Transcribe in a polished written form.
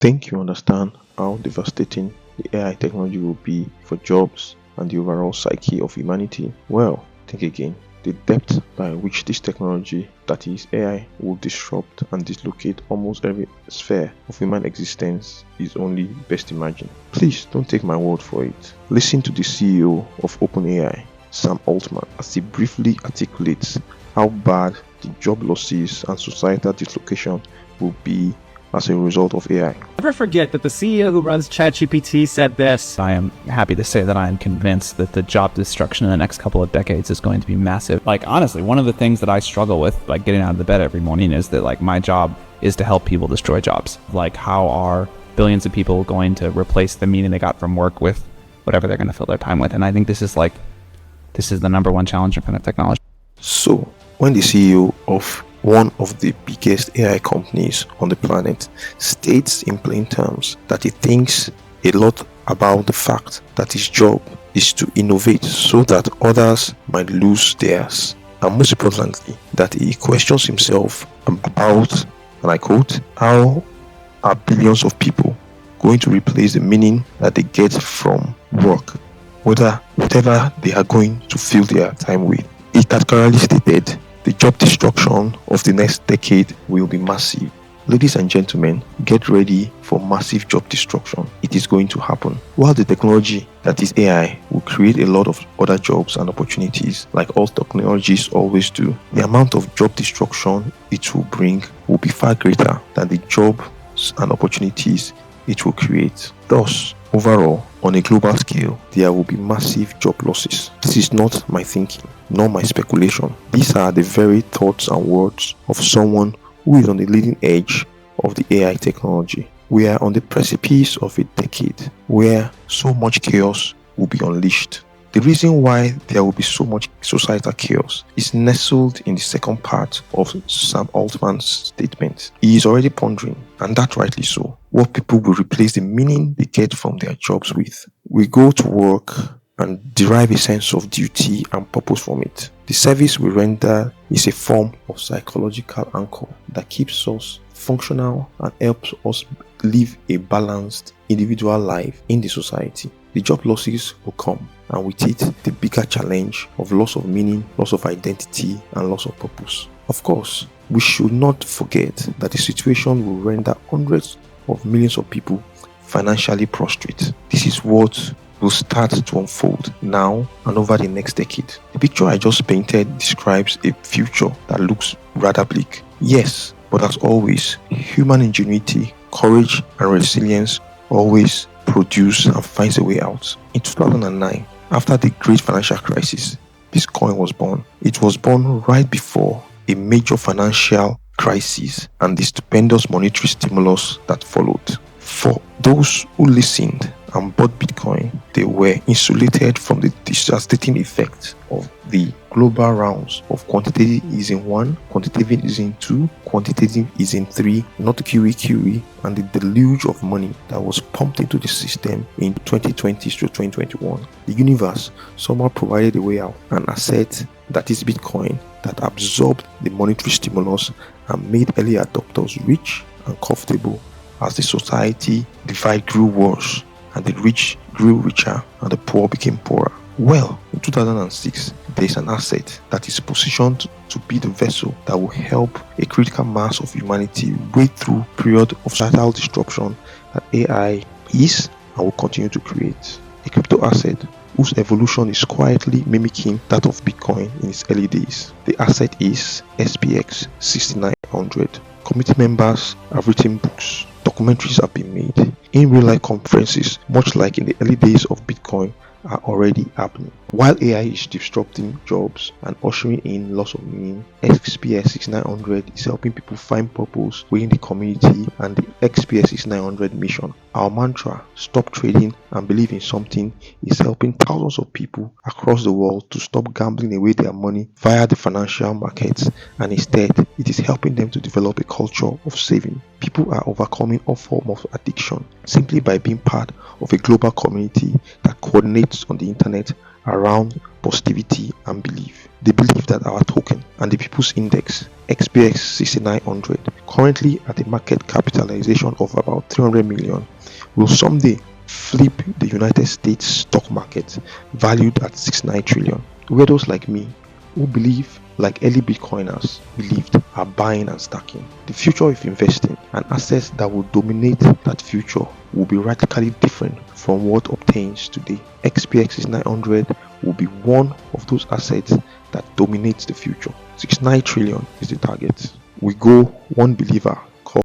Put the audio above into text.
Think you understand how devastating the AI technology will be for jobs and the overall psyche of humanity? Well, think again. The depth by which this technology, that is AI, will disrupt and dislocate almost every sphere of human existence is only best imagined. Please don't take my word for it. Listen to the CEO of OpenAI, Sam Altman, as he briefly articulates how bad the job losses and societal dislocation will be as a result of AI. Never forget that the CEO who runs ChatGPT said this. I am happy to say that I am convinced that the job destruction in the next couple of decades is going to be massive. Like, honestly, one of the things that I struggle with, like getting out of the bed every morning, is that like my job is to help people destroy jobs. Like, how are billions of people going to replace the meaning they got from work with whatever they're going to fill their time with? And I think this is the number one challenge in front of technology. So, when the CEO of one of the biggest AI companies on the planet states in plain terms that he thinks a lot about the fact that his job is to innovate so that others might lose theirs, and most importantly, that he questions himself about, and I quote, how are billions of people going to replace the meaning that they get from work, whatever they are going to fill their time with. He categorically stated the job destruction of the next decade will be massive. Ladies and gentlemen, get ready for massive job destruction. It is going to happen. While the technology, that is AI, will create a lot of other jobs and opportunities, like all technologies always do, the amount of job destruction it will bring will be far greater than the jobs and opportunities it will create. Thus, overall, on a global scale, there will be massive job losses. This is not my thinking, nor my speculation. These are the very thoughts and words of someone who is on the leading edge of the AI technology. We are on the precipice of a decade where so much chaos will be unleashed. The reason why there will be so much societal chaos is nestled in the second part of Sam Altman's statement. He is already pondering, and that rightly so, what people will replace the meaning they get from their jobs with. We go to work and derive a sense of duty and purpose from it. The service we render is a form of psychological anchor that keeps us functional and helps us live a balanced individual life in the society. The job losses will come, and with it, the bigger challenge of loss of meaning, loss of identity, and loss of purpose. Of course, we should not forget that the situation will render hundreds of millions of people financially prostrate. This is what will start to unfold now and over the next decade. The picture I just painted describes a future that looks rather bleak. Yes, but as always, human ingenuity, courage, and resilience always produce and finds a way out. In 2009, after the great financial crisis, Bitcoin was born. It was born right before a major financial crisis and the stupendous monetary stimulus that followed. For those who listened and bought Bitcoin, they were insulated from the devastating effects of the global rounds of quantitative easing 1, quantitative easing 2, quantitative easing 3, not QE, and the deluge of money that was pumped into the system in 2020 to 2021. The universe somehow provided a way out, an asset that is Bitcoin that absorbed the monetary stimulus and made early adopters rich and comfortable as the society divide grew worse and the rich grew richer and the poor became poorer. Well, in 2006, there is an asset that is positioned to be the vessel that will help a critical mass of humanity wade through a period of societal disruption that AI is and will continue to create. A crypto asset whose evolution is quietly mimicking that of Bitcoin in its early days. The asset is Spx6900. Committee members have written books, documentaries have been made, in real-life conferences, much like in the early days of Bitcoin, are already happening. While AI is disrupting jobs and ushering in loss of meaning, Spx6900 is helping people find purpose within the community and the Spx6900 mission. Our mantra, stop trading and believe in something, is helping thousands of people across the world to stop gambling away their money via the financial markets, and instead it is helping them to develop a culture of saving. People are overcoming all form of addiction simply by being part of a global community that coordinates on the internet around positivity and belief. They believe that our token and the people's index, Spx6900, currently at a market capitalization of about 300 million, will someday flip the United States stock market valued at 69 trillion. Where those like me, who believe like early Bitcoiners believed, are buying and stacking. The future of investing and assets that will dominate that future will be radically different from what obtains today. XPX6900 will be one of those assets that dominates the future. 69 trillion is the target. We go one believer